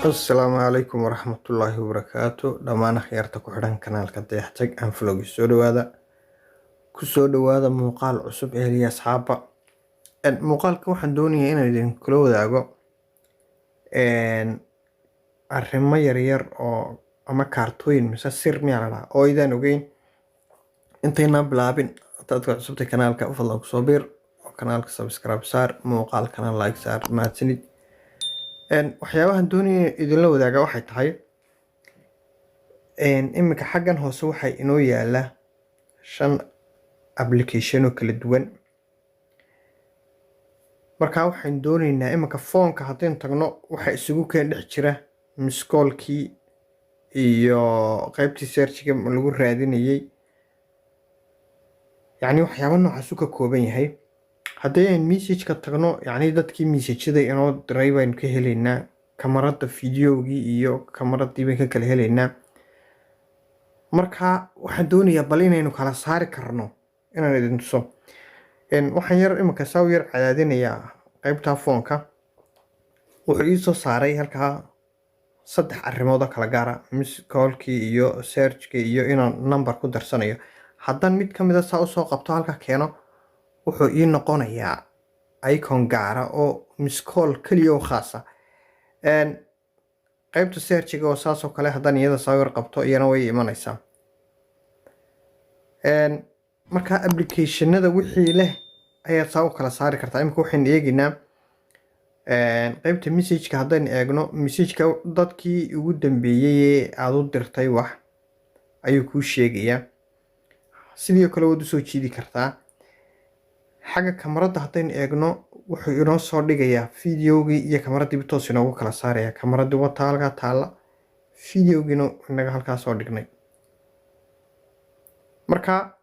Asalaamu calaykum waraxmatullaahi wabarakaatu dhammaan akhyaarta ku xidhan kanaalka dayaxtag and vlog kusoo dhawaada muuqaal cusub ehliya asxaaba. Muuqaalka waxaan doonayaa inaan idinkula wadaago arrimo yaryar oo ama kaartooyin mise sir miyaa la dhahaa oo idaan ogeyn. Intaynaan bilaabin hadaad ku cusubtay kanaalka fadlan kusoo biir oo kanaalka subscribe saar, muuqaalkana like saar. mahadsanid. waxyaabahan doonaya idinla wadaaga waxay tahay iminka xaggan hoose waxay inoo yaala 5 application oo kala duwan. markaa waxaan doonaynaa iminka foonka haddaynu tagno waxa isugu keen dhex jira miskoolkii iyo qaybtii searchiga lagu raadinayay, yacni waxyaaba noocaas u ka kooban yahay. haddii aan message-ka tagno yacni dadkii message-da inoo diray baynu ka helaynaa, kamarada videogii iyo kamaradii baynu ka kala helaynaa. markaa waxaan doonayaa bal inaynu kala saari karno inaan idin tuso. waxaan yar iminka saa u yar cadaadinayaa qaybtaa foonka. wuxuu ii soo saaray halkaa 3 arrimood oo kala gaara, miskoolkii iyo searchka iyo inaan number ku darsanayo. haddaan mid ka mid a saa usoo qabto halka keeno wuxuu ii noqonayaa icon gaara oo miskool keliya oo khaasa. qaybta searchiga oo saas oo kale haddaan iyada sawir qabto iyana way imanaysaa. markaa applicationada wixii leh ayaad saa u kala saari kartaa. imika waxaynu eegaynaa qaybta messageka. haddaynu eegno messageka dadkii ugu dambeeyey ee aada u dirtay wax ayuu kuu sheegayaa. sidoo kale waad usoo jiidi kartaa. xagga kamarada haddaynu eegno wuxuu inoo soo dhigayaa videogii iyo kamaradii toos inoogu kala saaraya. kamaradii wata halkaa taalla, videogiina inaga halkaa soo dhignay. markaa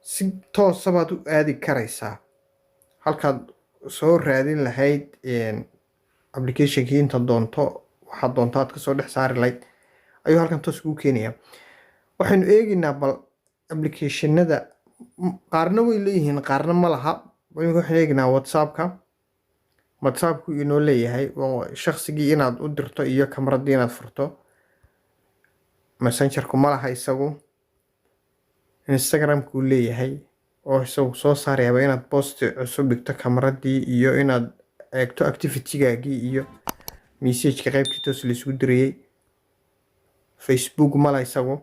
si toosa baad u aadi karaysaa halkaad soo raadin lahayd applicationkii. inta doonto waxaad doonto aad kasoo dhex saari lahayd ayuu halkan toos kuu keenayaa. waxaynu eegaynaa bal applicationada qaarna way leeyihiin qaarna ma laha. waxaan eegnaa whatsappku inoo leeyahay oo shaqsigii inaad u dirto iyo kamaradii inaad furto. messengerku ma laha isagu. instagramku leeyahay oo isagu soo saarayaba inaad post cusub dhigto kamaradii iyo inaad eegto activity-gaagii iyo messageka qaybtii toos la isugu dirayay. facebook ma laha isagu.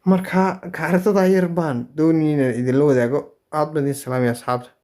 markaa kaartada yar baan doonayay inaan idinla wadaago. aad baan idin salaamaya asxaabta.